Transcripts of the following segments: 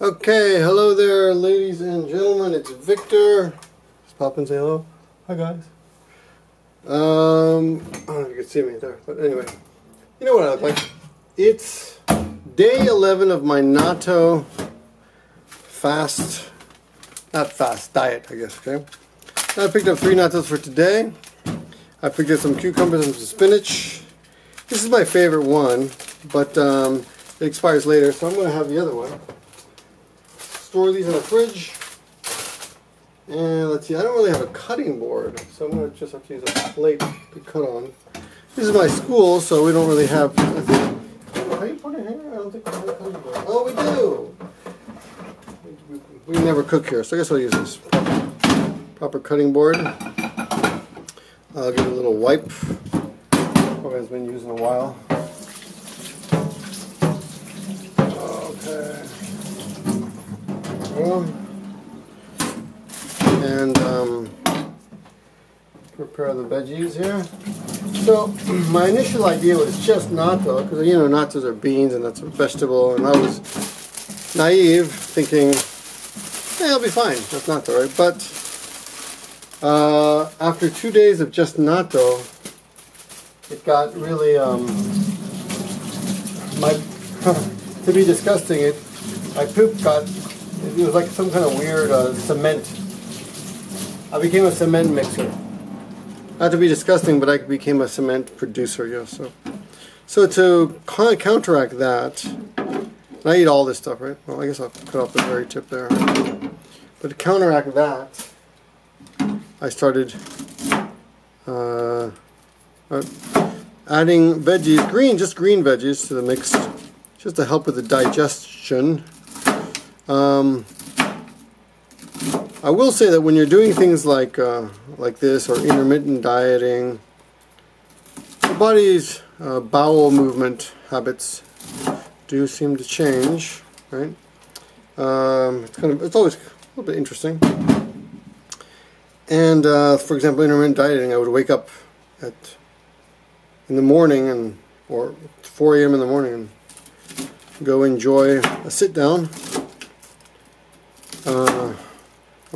Okay, hello there, ladies and gentlemen. It's Victor. Just pop and say hello. Hi, guys. I don't know if you can see me there, but anyway, you know what I look like. It's day 11 of my natto diet, I guess. Okay. I picked up 3 nattos for today. I picked up some cucumbers and some spinach. This is my favorite one, but it expires later, so I'm going to have the other one. Store these in the fridge. And let's see, I don't really have a cutting board, so I'm going to just have to use a plate to cut on. This is my school, so we don't really have... Can you put it here? I don't think we have a cutting board. Oh, we do! We never cook here, so I guess I'll use this proper cutting board. I'll give it a little wipe. Probably has been used in a while. Okay. And prepare the veggies here. So my initial idea was just natto, because you know nattos are beans and that's a vegetable, and I was naive thinking, hey, I'll be fine, that's natto, right? But after 2 days of just natto, it got really to be disgusting. My poop got, it was like some kind of weird cement. I became a cement mixer. Not to be disgusting, but I became a cement producer, yeah. So to counteract that, and I eat all this stuff, right? Well, I guess I'll cut off the very tip there. But to counteract that, I started adding veggies, just green veggies to the mix, just to help with the digestion. I will say that when you're doing things like this or intermittent dieting, the body's bowel movement habits do seem to change, right? It's always a little bit interesting. And for example, intermittent dieting, I would wake up in the morning or 4 a.m. in the morning and go enjoy a sit down.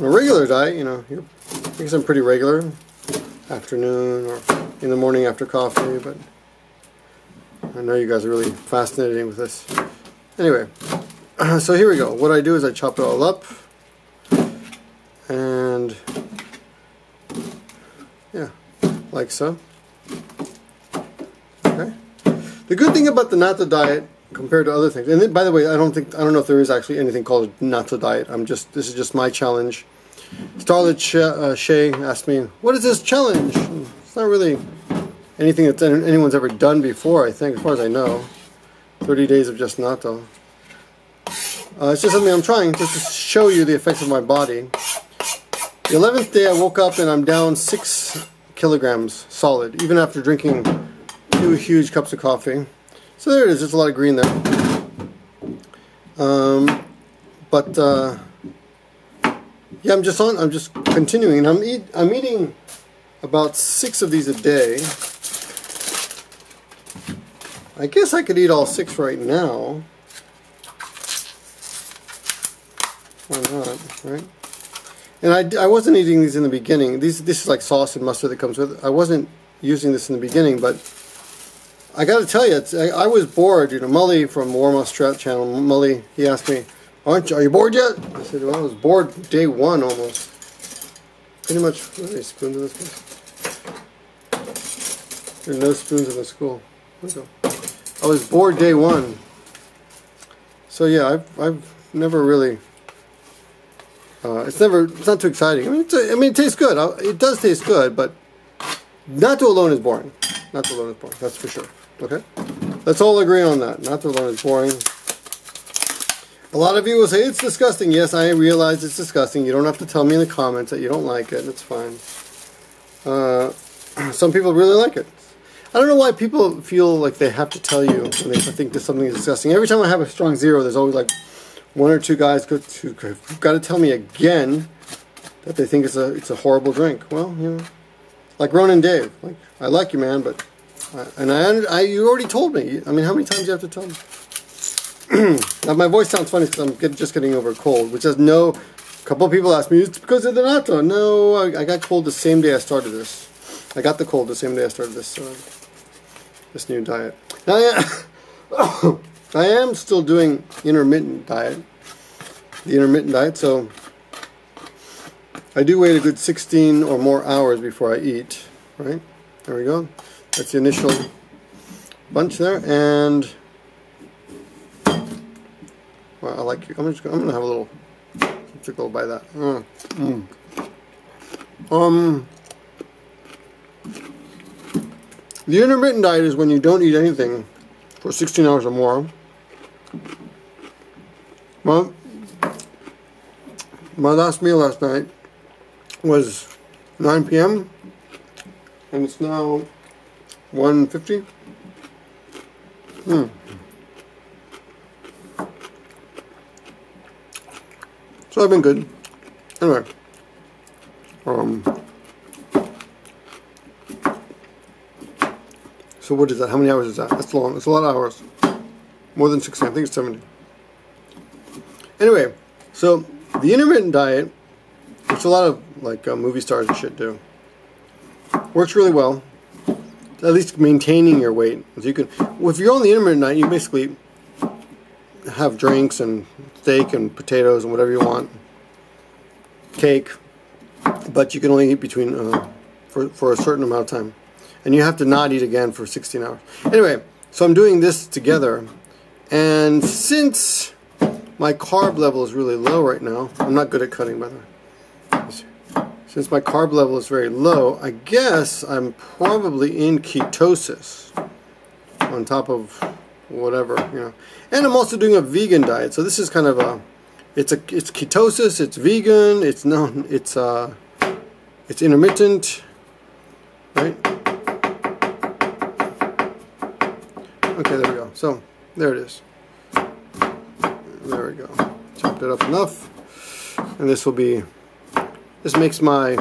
On a regular diet, you know, I guess I'm pretty regular, afternoon or in the morning after coffee, but I know you guys are really fascinated with this. Anyway, so here we go. What I do is I chop it all up, and yeah, like so. Okay. The good thing about the natto diet compared to other things, and then, by the way, I don't know if there is actually anything called a natto diet. This is just my challenge. Starlet Shay asked me, "What is this challenge?" It's not really anything that anyone's ever done before, I think, as far as I know. 30 days of just natto. It's just something I'm trying just to show you the effects of my body. The 11th day, I woke up and I'm down 6 kilograms solid, even after drinking 2 huge cups of coffee. So there it is. There's a lot of green there. Yeah, I'm just continuing, and I'm eating about 6 of these a day. I guess I could eat all 6 right now. Why not, right? And I wasn't eating these in the beginning. This is like sauce and mustard that comes with it. I wasn't using this in the beginning, but I got to tell you, I was bored. You know, Mully from Warmouse Trout Channel, Mully, he asked me, are you bored yet? I said, well, I was bored day 1 almost. Pretty much. Are there any spoons in this place? There are no spoons in the school. There we go. I was bored day 1. So yeah, I've never really. It's not too exciting. I mean, it tastes good. It does taste good, but natto alone is boring. Natto alone is boring. That's for sure. Okay, let's all agree on that. Natto alone is boring. A lot of you will say it's disgusting. Yes, I realize it's disgusting. You don't have to tell me in the comments that you don't like it. It's fine. Some people really like it. I don't know why people feel like they have to tell you when they think that something is disgusting. Every time I have a strong zero, there's always like 1 or 2 guys who've got to tell me again that they think it's a horrible drink. Well, you know, like Ronan Dave. Like, I like you, man, but you already told me. I mean, how many times do you have to tell me? Now my voice sounds funny because I'm just getting over a cold, which has no... A couple of people asked me, it's because of the natto. No, I got cold the same day I started this. I got the cold the same day I started this new diet. Now, I am still doing intermittent diet. The intermittent diet, so I do wait a good 16 or more hours before I eat. Right? There we go. That's the initial bunch there, and well, I like. I'm gonna have a little. Take a little bite of that. The intermittent diet is when you don't eat anything for 16 hours or more. Well, my last meal last night was 9 p.m. and it's now 1:50. So I've been good. Anyway, so what is that? How many hours is that? That's long. It's a lot of hours. More than 16. I think it's 70. Anyway, so the intermittent diet, which a lot of like movie stars and shit do, works really well. At least maintaining your weight. So you can, well, if you're on the intermittent diet, you basically have drinks and steak and potatoes and whatever you want, cake, but you can only eat between for a certain amount of time, and you have to not eat again for 16 hours. Anyway, so I'm doing this together, and since my carb level is really low right now, I'm not good at cutting, by the way. Since my carb level is very low, I guess I'm probably in ketosis on top of whatever, you know. And I'm also doing a vegan diet, so this is kind of a, it's ketosis, it's vegan, it's intermittent, right? Okay, there we go. So there it is. There we go. Chopped it up enough, and this will be. This makes my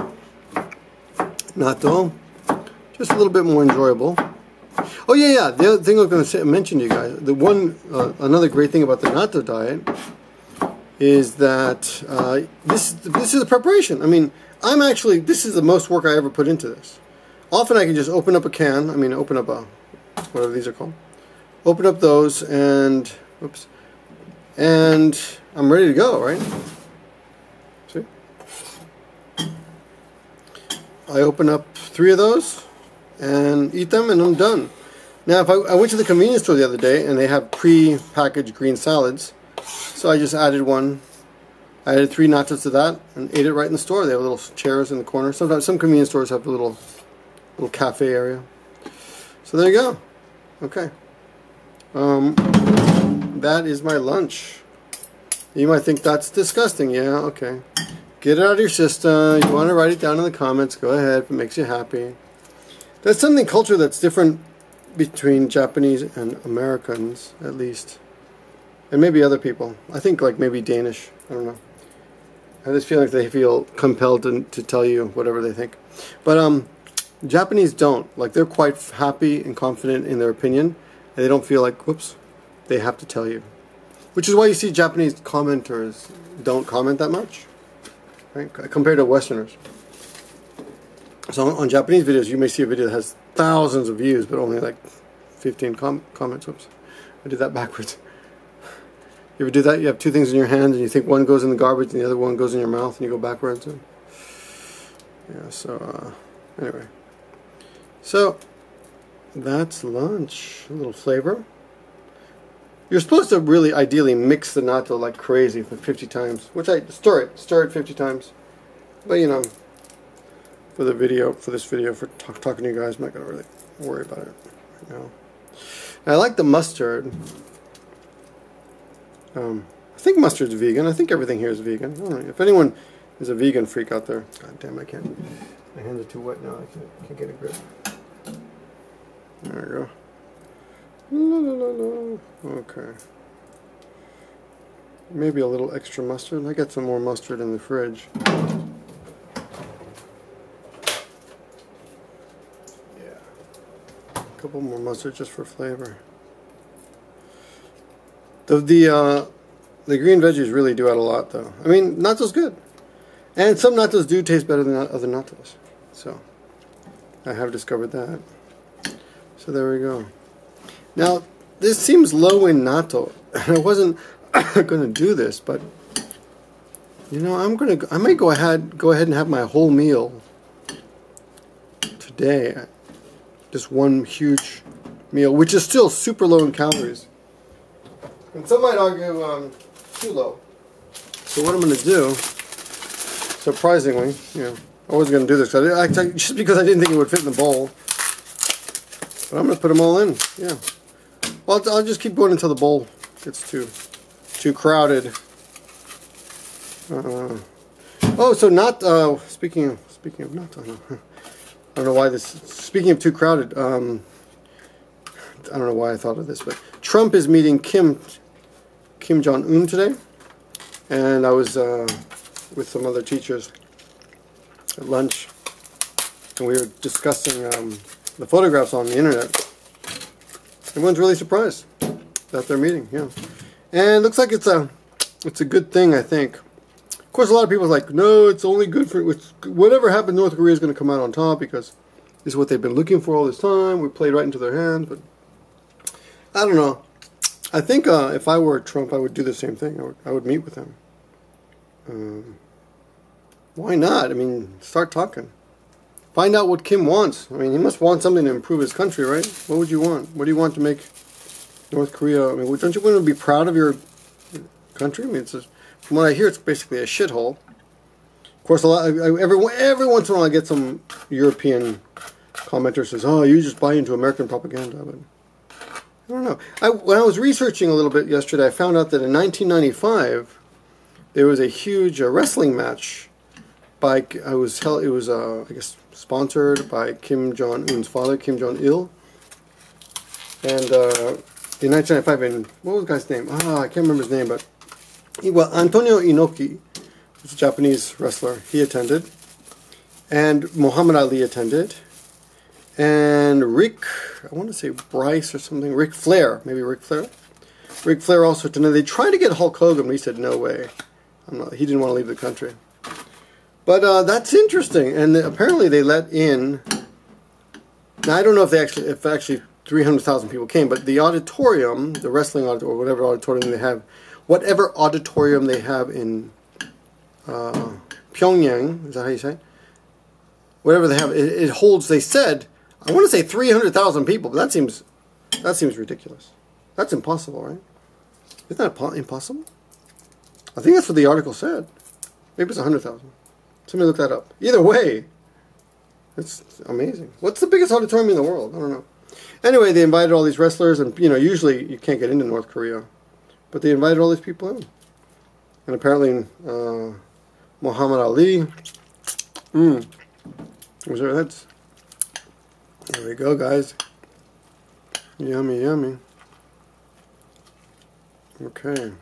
natto just a little bit more enjoyable. Oh yeah. The other thing I was going to mention to you guys, the one another great thing about the natto diet is that this is a preparation. I mean, this is the most work I ever put into this. Often I can just open up a can. I mean, open up a whatever these are called. Open up those and oops, and I'm ready to go. Right? See. I open up 3 of those and eat them, and I'm done. Now, if I went to the convenience store the other day, and they have pre-packaged green salads, so I just added one. I added 3 nachos to that, and ate it right in the store. They have little chairs in the corner. Sometimes some convenience stores have a little cafe area. So there you go. Okay. That is my lunch. You might think that's disgusting. Yeah, okay. Get it out of your system. You want to write it down in the comments, go ahead if it makes you happy. There's something culture that's different between Japanese and Americans, at least. And maybe other people. I think like maybe Danish. I don't know. I have this feeling like they feel compelled to tell you whatever they think. But Japanese don't. Like they're quite happy and confident in their opinion. And they don't feel like, whoops, they have to tell you. Which is why you see Japanese commenters don't comment that much. Right? Compared to Westerners. So on Japanese videos, you may see a video that has thousands of views, but only like 15 comments. Whoops, I did that backwards. You ever do that? You have 2 things in your hand, and you think one goes in the garbage, and the other one goes in your mouth, and you go backwards. And yeah. So anyway, so that's lunch. A little flavor. You're supposed to really, ideally, mix the natto like crazy for 50 times, which I stir it 50 times. But you know, for this video, for talking to you guys, I'm not gonna really worry about it right now. And I like the mustard. I think mustard's vegan. I think everything here is vegan. I don't know. If anyone is a vegan freak out there, god damn, I can't. My hands are too wet now. I can't get a grip. There we go. La, la, la, la. Okay. Maybe a little extra mustard. I got some more mustard in the fridge. Yeah. A couple more mustard just for flavor. The green veggies really do add a lot, though. I mean, natto's good. And some nattos do taste better than other nattos. So, I have discovered that. So there we go. Now, this seems low in natto. I wasn't going to do this, but you know, I might go ahead and have my whole meal today. Just one huge meal, which is still super low in calories. And some might argue too low. So what I'm going to do, surprisingly, you know, I wasn't going to do this just because I didn't think it would fit in the bowl. But I'm going to put them all in. Yeah. Well, I'll just keep going until the bowl gets too crowded. Oh, so not speaking of not. I don't know why this. Speaking of too crowded, I don't know why I thought of this, but Trump is meeting Kim Jong-un today, and I was with some other teachers at lunch, and we were discussing the photographs on the internet. Everyone's really surprised that they're meeting, yeah, and it looks like it's a good thing, I think. Of course, a lot of people are like, no, it's only good for whatever happened. North Korea is going to come out on top because this is what they've been looking for all this time. We played right into their hands, but I don't know. I think if I were Trump, I would do the same thing. I would meet with him. Why not? I mean, start talking. Find out what Kim wants. I mean, he must want something to improve his country, right? What would you want? What do you want to make North Korea? I mean, don't you want to be proud of your country? I mean, from what I hear, it's basically a shithole. Of course, every once in a while I get some European commenter says, "Oh, you just buy into American propaganda." But I don't know. When I was researching a little bit yesterday, I found out that in 1995 there was a huge wrestling match by I guess sponsored by Kim Jong-un's father, Kim Jong-il, and in 1995, and what was the guy's name? I can't remember his name, but well, Antonio Inoki, who's a Japanese wrestler, he attended, and Muhammad Ali attended, and I want to say Bryce or something, Ric Flair, maybe Ric Flair. Ric Flair also attended. They tried to get Hulk Hogan, but he said no way. He didn't want to leave the country. But that's interesting, and apparently they let in. Now I don't know if actually 300,000 people came, but the auditorium, the wrestling auditorium, whatever auditorium they have in Pyongyang, is that how you say it? Whatever they have, it holds. They said, I want to say 300,000 people, but that seems ridiculous. That's impossible, right? Isn't that impossible? I think that's what the article said. Maybe it's 100,000. Somebody look that up. Either way, it's amazing. What's the biggest auditorium in the world? I don't know. Anyway, they invited all these wrestlers, and you know, usually you can't get into North Korea, but they invited all these people in. And apparently, Muhammad Ali. Where's our heads? There we go, guys. Yummy, yummy. Okay.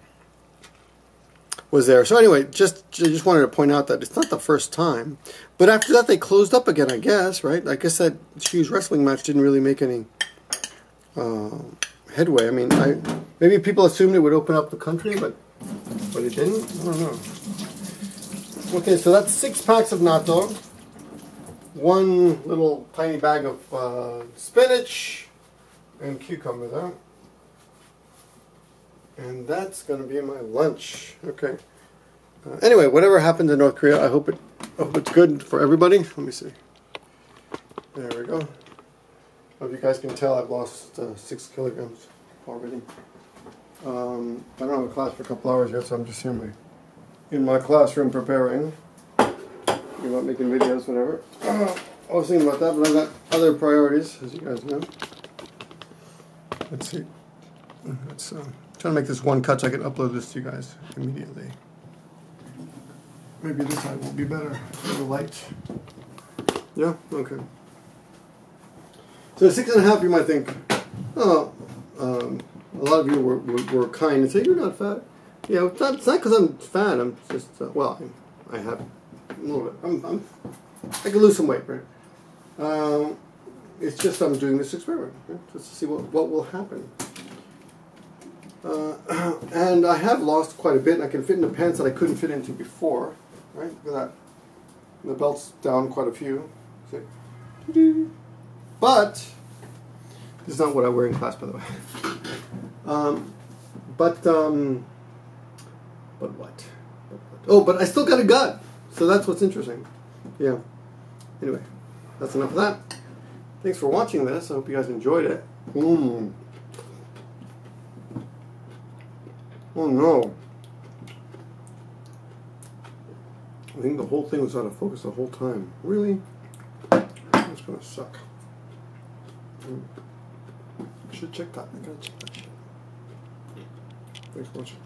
Was there. So anyway, just wanted to point out that it's not the first time. But after that, they closed up again, I guess, right? I guess that huge wrestling match didn't really make any headway. I mean, maybe people assumed it would open up the country, but it didn't? I don't know. Okay, so that's 6 packs of natto. 1 little tiny bag of spinach and cucumber there. And that's going to be my lunch. Okay. Anyway, whatever happens in North Korea, I hope it's good for everybody. Let me see. There we go. Hope you guys can tell I've lost 6 kilograms already. I don't have a class for a couple hours yet, so I'm just here in my classroom preparing. Thinking about making videos, whatever. I was thinking about that, but I've got other priorities, as you guys know. Let's see. Let's try to make this one cut so I can upload this to you guys immediately. Maybe this side will be better for the light. Yeah? Okay. So 6.5, you might think, oh, a lot of you were kind and say, you're not fat. Yeah, it's not because I'm fat, I'm just, well, I have a little bit. I can lose some weight, right? It's just I'm doing this experiment, right? Just to see what will happen. And I have lost quite a bit, and I can fit into pants that I couldn't fit into before. Right? Look at that. And the belt's down quite a few. See? But this is not what I wear in class, by the way. But what? Oh, but I still got a gut. So that's what's interesting. Yeah. Anyway, that's enough of that. Thanks for watching this. I hope you guys enjoyed it. Oh no. I think the whole thing was out of focus the whole time. Really? That's gonna suck. I should check that. I gotta check that shit. Thanks for watching.